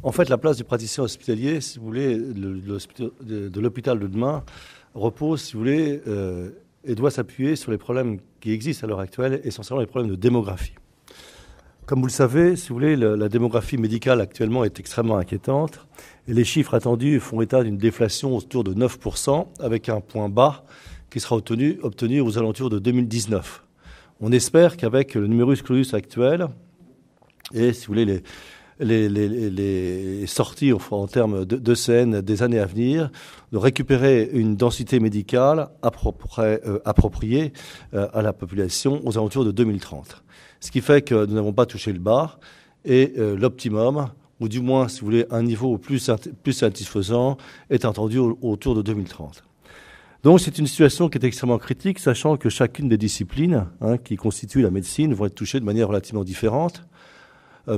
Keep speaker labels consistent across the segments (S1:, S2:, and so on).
S1: En fait, la place du praticien hospitalier, si vous voulez, de l'hôpital de demain repose, si vous voulez, et doit s'appuyer sur les problèmes qui existent à l'heure actuelle, essentiellement les problèmes de démographie. Comme vous le savez, si vous voulez, la démographie médicale actuellement est extrêmement inquiétante et les chiffres attendus font état d'une déflation autour de 9% avec un point bas qui sera obtenu aux alentours de 2019. On espère qu'avec le numerus clausus actuel et, si vous voulez, les sorties en termes d'ECN des années à venir, de récupérer une densité médicale appropriée à la population aux alentours de 2030. Ce qui fait que nous n'avons pas touché le bas et l'optimum, ou du moins, si vous voulez, un niveau plus satisfaisant, est attendu autour de 2030. Donc c'est une situation qui est extrêmement critique, sachant que chacune des disciplines qui constituent la médecine vont être touchées de manière relativement différente.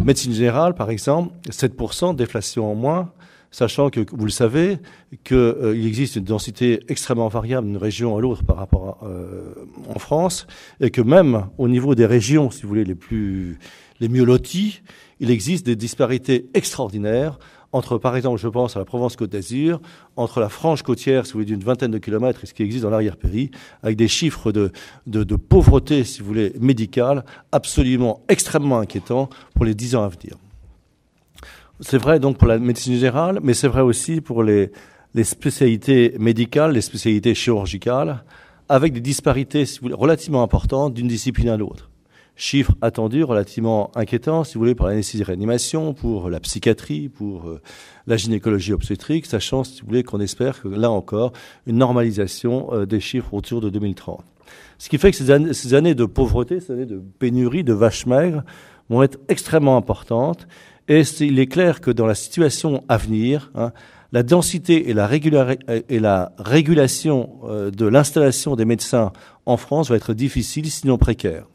S1: Médecine générale, par exemple, 7% de déflation en moins, sachant que, vous le savez, qu'il existe une densité extrêmement variable d'une région à l'autre par rapport en France, et que même au niveau des régions, si vous voulez, les mieux loties, il existe des disparités extraordinaires entre, par exemple, je pense à la Provence-Côte d'Azur, entre la frange côtière, si vous voulez, d'une vingtaine de kilomètres et ce qui existe dans l'arrière-pays, avec des chiffres de pauvreté, si vous voulez, médicale, absolument extrêmement inquiétants pour les 10 ans à venir. C'est vrai donc pour la médecine générale, mais c'est vrai aussi pour les spécialités médicales, les spécialités chirurgicales, avec des disparités, si vous voulez, relativement importantes d'une discipline à l'autre. Chiffres attendus relativement inquiétants, si vous voulez, pour l'anesthésie-réanimation, pour la psychiatrie, pour la gynécologie obstétrique, sachant, si vous voulez, qu'on espère que, là encore, une normalisation des chiffres autour de 2030. Ce qui fait que ces années de pauvreté, ces années de pénurie, de vaches maigres, vont être extrêmement importantes. Et il est clair que dans la situation à venir, la densité et la régulation de l'installation des médecins en France va être difficile, sinon précaire.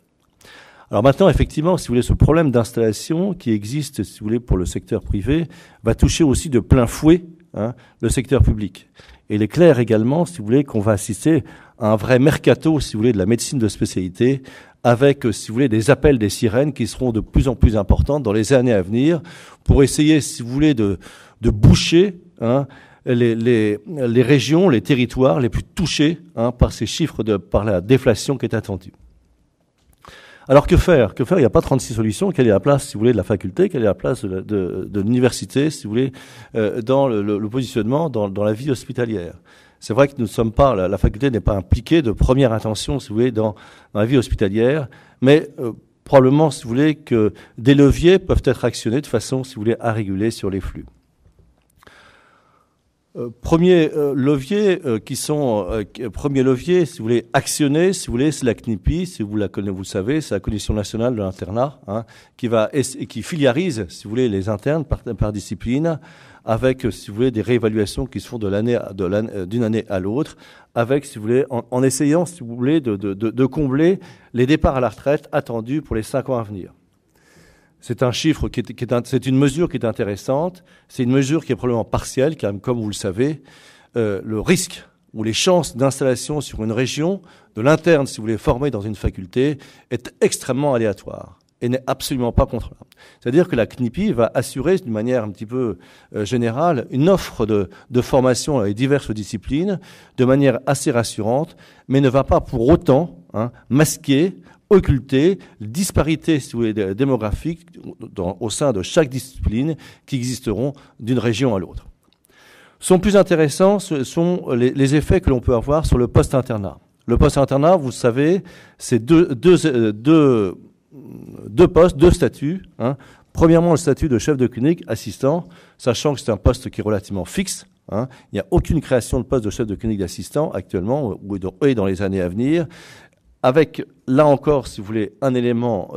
S1: Alors maintenant, effectivement, si vous voulez, ce problème d'installation qui existe, si vous voulez, pour le secteur privé, va toucher aussi de plein fouet le secteur public. Et il est clair également, si vous voulez, qu'on va assister à un vrai mercato, si vous voulez, de la médecine de spécialité, avec, si vous voulez, des appels des sirènes qui seront de plus en plus importantes dans les années à venir, pour essayer, si vous voulez, de boucher les régions, les territoires les plus touchés par ces chiffres, par la déflation qui est attendue. Alors que faire ? Il n'y a pas 36 solutions. Quelle est la place, si vous voulez, de la faculté ? Quelle est la place de l'université, si vous voulez, dans le positionnement, dans la vie hospitalière ? C'est vrai que nous ne sommes pas, la faculté n'est pas impliquée de première intention, si vous voulez, dans la vie hospitalière, mais probablement, si vous voulez, que des leviers peuvent être actionnés de façon, si vous voulez, à réguler sur les flux. Premier levier, si vous voulez, actionner, si vous voulez, c'est la CNIPI, si vous la connaissez, vous le savez, c'est la Commission nationale de l'internat, qui filiarise, si vous voulez, les internes par discipline, avec, si vous voulez, des réévaluations qui se font d'une année à l'autre, avec, si vous voulez, en essayant, si vous voulez, de combler les départs à la retraite attendus pour les 5 ans à venir. C'est un chiffre c'est une mesure qui est intéressante. C'est une mesure qui est probablement partielle, car comme vous le savez, le risque ou les chances d'installation sur une région de l'interne, si vous voulez, formé dans une faculté, est extrêmement aléatoire et n'est absolument pas contrôlable. C'est-à-dire que la CNIPI va assurer, d'une manière un petit peu générale, une offre de formation à diverses disciplines de manière assez rassurante, mais ne va pas pour autant masquer, occulter les disparités, si vous voulez, démographiques au sein de chaque discipline qui existeront d'une région à l'autre. Sont plus intéressants, ce sont les effets que l'on peut avoir sur le post-internat. Le post-internat, vous savez, c'est deux postes, deux statuts. Premièrement, le statut de chef de clinique assistant, sachant que c'est un poste qui est relativement fixe. Il n'y a aucune création de poste de chef de clinique d'assistant actuellement et dans les années à venir. Avec, là encore, si vous voulez, un élément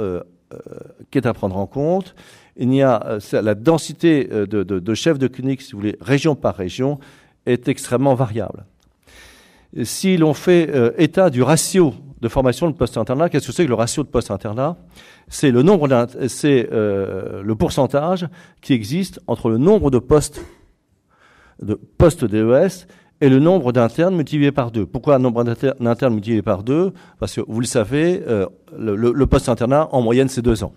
S1: qui est à prendre en compte. Il y a la densité de chefs de clinique, si vous voulez, région par région, est extrêmement variable. Si l'on fait état du ratio de formation de post-internat, qu'est-ce que c'est que le ratio de post-internat ? C'est le pourcentage qui existe entre le nombre de postes DES et le nombre d'internes multiplié par 2. Pourquoi un nombre d'internes multiplié par 2 ? Parce que, vous le savez, le post-internat, en moyenne, c'est 2 ans.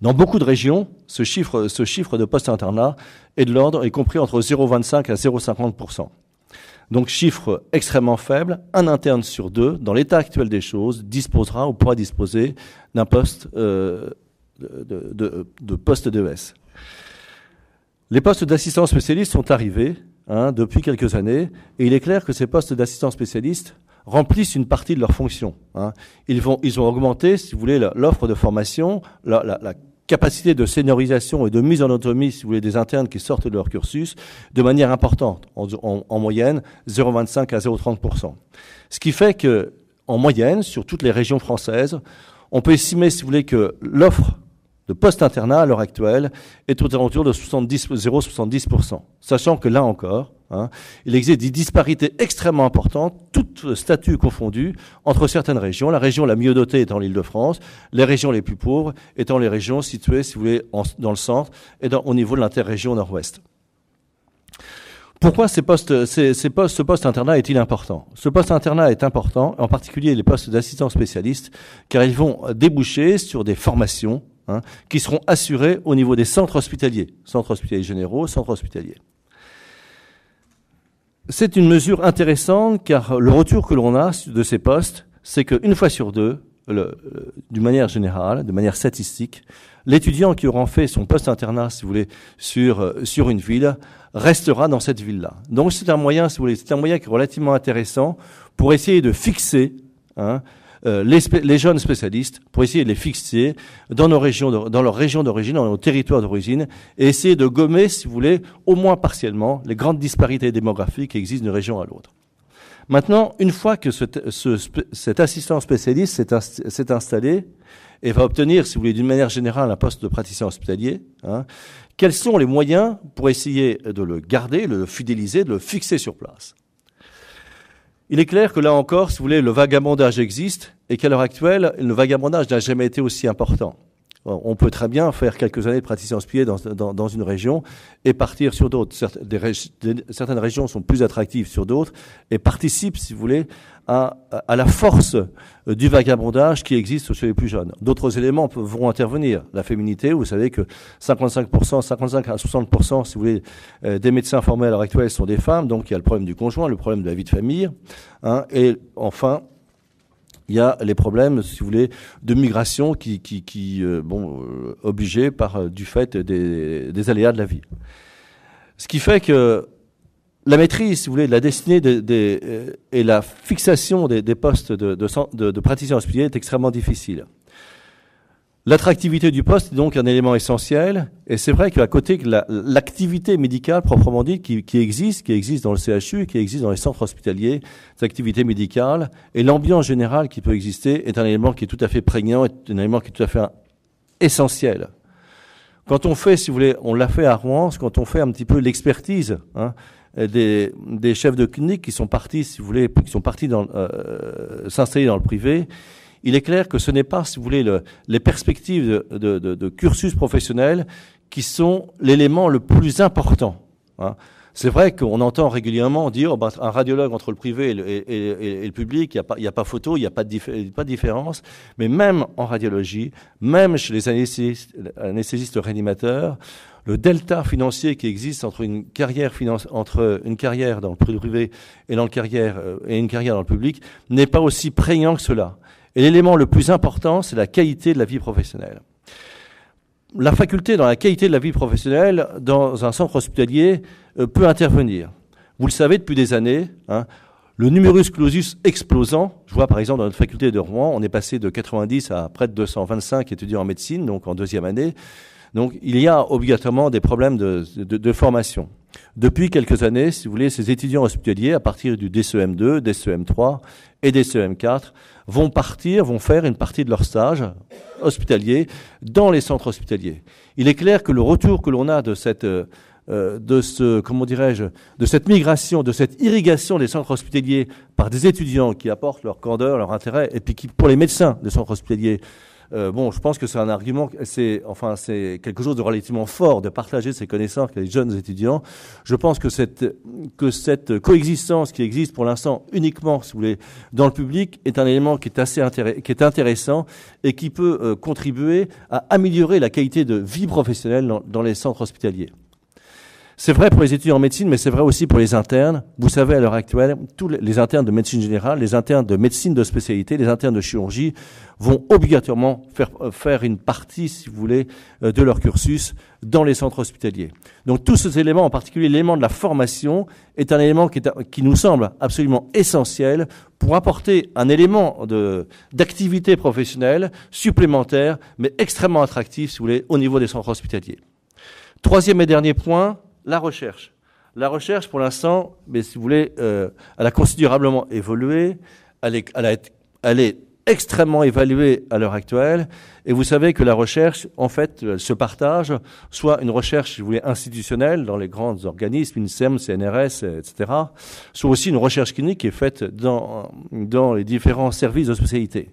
S1: Dans beaucoup de régions, ce chiffre de post-internat est de l'ordre, y compris entre 0,25 à 0,50%. Donc chiffre extrêmement faible, un interne sur deux, dans l'état actuel des choses, disposera ou pourra disposer d'un poste de poste d'ES. Les postes d'assistants spécialistes sont arrivés depuis quelques années, et il est clair que ces postes d'assistants spécialistes remplissent une partie de leur fonction. Ils ont augmenté, si vous voulez, l'offre de formation, la capacité de seniorisation et de mise en autonomie, si vous voulez, des internes qui sortent de leur cursus de manière importante, en moyenne 0,25 à 0,30%. Ce qui fait que, en moyenne, sur toutes les régions françaises, on peut estimer, si vous voulez, que l'offre de post-internat à l'heure actuelle est aux alentours de 0,70%. Sachant que là encore, il existe des disparités extrêmement importantes, toutes statuts confondus, entre certaines régions. La région la mieux dotée étant l'Île-de-France, les régions les plus pauvres étant les régions situées, si vous voulez, dans le centre et au niveau de l'interrégion nord-ouest. Pourquoi ce poste-internat est-il important? Ce poste-internat est important, en particulier les postes d'assistants spécialistes, car ils vont déboucher sur des formations qui seront assurés au niveau des centres hospitaliers généraux, centres hospitaliers. C'est une mesure intéressante car le retour que l'on a de ces postes, c'est qu'une fois sur deux, d'une manière générale, de manière statistique, l'étudiant qui aura fait son post-internat, si vous voulez, sur une ville, restera dans cette ville-là. Donc c'est un moyen, si vous voulez, c'est un moyen qui est relativement intéressant pour essayer de fixer les jeunes spécialistes, pour essayer de les fixer dans leur région d'origine, dans nos territoires d'origine, et essayer de gommer, si vous voulez, au moins partiellement, les grandes disparités démographiques qui existent d'une région à l'autre. Maintenant, une fois que cet assistant spécialiste s'est installé et va obtenir, si vous voulez, d'une manière générale, un poste de praticien hospitalier, quels sont les moyens pour essayer de le garder, de le fidéliser, de le fixer sur place? Il est clair que là encore, si vous voulez, le vagabondage existe et qu'à l'heure actuelle, le vagabondage n'a jamais été aussi important. On peut très bien faire quelques années de praticien hospitalier dans une région et partir sur d'autres. Certaines régions sont plus attractives sur d'autres et participent, si vous voulez, à la force du vagabondage qui existe chez les plus jeunes. D'autres éléments vont intervenir. La féminité, vous savez que 55 à 60%, si vous voulez, des médecins formés à l'heure actuelle sont des femmes. Donc il y a le problème du conjoint, le problème de la vie de famille. Et enfin, il y a les problèmes, si vous voulez, de migration obligés du fait des aléas de la vie. Ce qui fait que la maîtrise, si vous voulez, de la destinée et la fixation des postes de praticiens hospitaliers est extrêmement difficile. L'attractivité du poste est donc un élément essentiel, et c'est vrai qu'à côté de l'activité médicale proprement dite qui existe dans le CHU, qui existe dans les centres hospitaliers, cette activité médicale, et l'ambiance générale qui peut exister est un élément qui est tout à fait prégnant, est un élément qui est tout à fait essentiel. Quand on fait, si vous voulez, on l'a fait à Rouen, quand on fait un petit peu l'expertise des chefs de clinique qui sont partis, si vous voulez, s'installer dans le privé, il est clair que ce n'est pas, si vous voulez, les perspectives de cursus professionnel qui sont l'élément le plus important. C'est vrai qu'on entend régulièrement dire un radiologue entre le privé et le public, il n'y a pas photo, il n'y a pas de différence. Mais même en radiologie, même chez les anesthésistes réanimateurs, le delta financier qui existe entre une carrière dans le privé et une carrière dans le public n'est pas aussi prégnant que cela. Et l'élément le plus important, c'est la qualité de la vie professionnelle. La faculté dans la qualité de la vie professionnelle dans un centre hospitalier peut intervenir. Vous le savez depuis des années, le numerus clausus explosant. Je vois par exemple dans notre faculté de Rouen, on est passé de 90 à près de 225 étudiants en médecine, donc en deuxième année. Donc il y a obligatoirement des problèmes de formation. Depuis quelques années, si vous voulez, ces étudiants hospitaliers, à partir du DCEM2, DCEM3 et DCEM4, vont faire une partie de leur stage hospitalier dans les centres hospitaliers. Il est clair que le retour que l'on a de cette migration, de cette irrigation des centres hospitaliers par des étudiants qui apportent leur candeur, leur intérêt, et puis qui, pour les médecins des centres hospitaliers, Bon, je pense que c'est un argument, c'est quelque chose de relativement fort de partager ces connaissances avec les jeunes étudiants. Je pense que cette coexistence qui existe pour l'instant uniquement, si vous voulez, dans le public est un élément qui est intéressant et qui peut contribuer à améliorer la qualité de vie professionnelle dans les centres hospitaliers. C'est vrai pour les étudiants en médecine, mais c'est vrai aussi pour les internes. Vous savez, à l'heure actuelle, tous les internes de médecine générale, les internes de médecine de spécialité, les internes de chirurgie vont obligatoirement faire une partie, si vous voulez, de leur cursus dans les centres hospitaliers. Donc tous ces éléments, en particulier l'élément de la formation, est un élément qui nous semble absolument essentiel pour apporter un élément d'activité professionnelle supplémentaire, mais extrêmement attractif, si vous voulez, au niveau des centres hospitaliers. Troisième et dernier point, la recherche. La recherche, pour l'instant, mais si vous voulez, elle a considérablement évolué. Elle est extrêmement évaluée à l'heure actuelle. Et vous savez que la recherche, en fait, elle se partage, soit une recherche, si vous voulez, institutionnelle dans les grands organismes, INSERM, CNRS, etc., soit aussi une recherche clinique qui est faite dans les différents services de spécialité.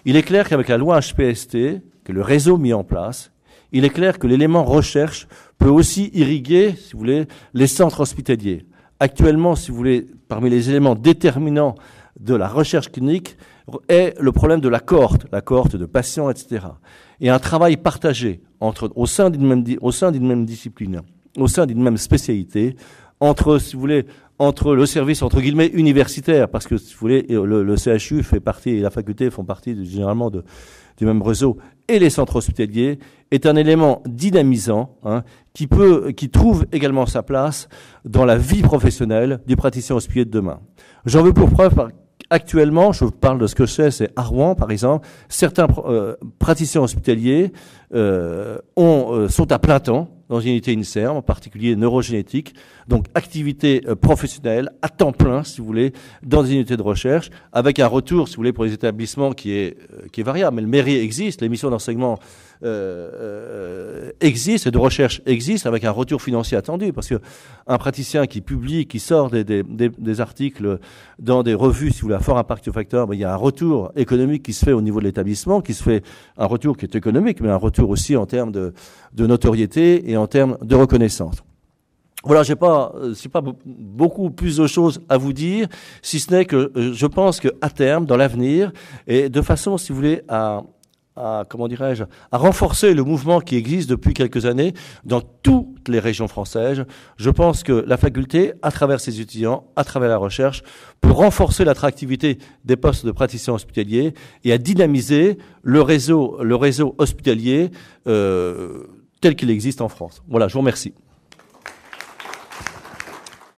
S1: Il est clair qu'avec la loi HPST, que le réseau mis en place, il est clair que l'élément recherche peut aussi irriguer, si vous voulez, les centres hospitaliers. Actuellement, si vous voulez, parmi les éléments déterminants de la recherche clinique est le problème de la cohorte de patients, etc. Et un travail partagé au sein d'une même discipline, au sein d'une même spécialité, si vous voulez, entre le service, entre guillemets, universitaire, parce que, si vous voulez, le CHU fait partie, et la faculté font partie généralement du même réseau, et les centres hospitaliers, est un élément dynamisant, qui trouve également sa place dans la vie professionnelle du praticien hospitalier de demain. J'en veux pour preuve, actuellement, je vous parle de ce que je sais, c'est à Rouen, par exemple, certains praticiens hospitaliers sont à plein temps dans une unité INSERM, en particulier neurogénétique, donc activité professionnelle à temps plein, si vous voulez, dans une unité de recherche, avec un retour, si vous voulez, pour les établissements qui est variable. Mais le mairie existe, les missions d'enseignement existe et de recherche existe avec un retour financier attendu, parce que un praticien qui publie, qui sort des articles dans des revues, si vous voulez, à fort impact facteur, il y a un retour économique qui se fait au niveau de l'établissement, qui se fait un retour qui est économique, mais un retour aussi en termes de notoriété et en termes de reconnaissance. Voilà, j'ai pas beaucoup plus de choses à vous dire, si ce n'est que je pense qu'à terme, dans l'avenir, et de façon, si vous voulez, à renforcer le mouvement qui existe depuis quelques années dans toutes les régions françaises. Je pense que la faculté, à travers ses étudiants, à travers la recherche, peut renforcer l'attractivité des postes de praticiens hospitaliers et à dynamiser le réseau hospitalier tel qu'il existe en France. Voilà, je vous remercie.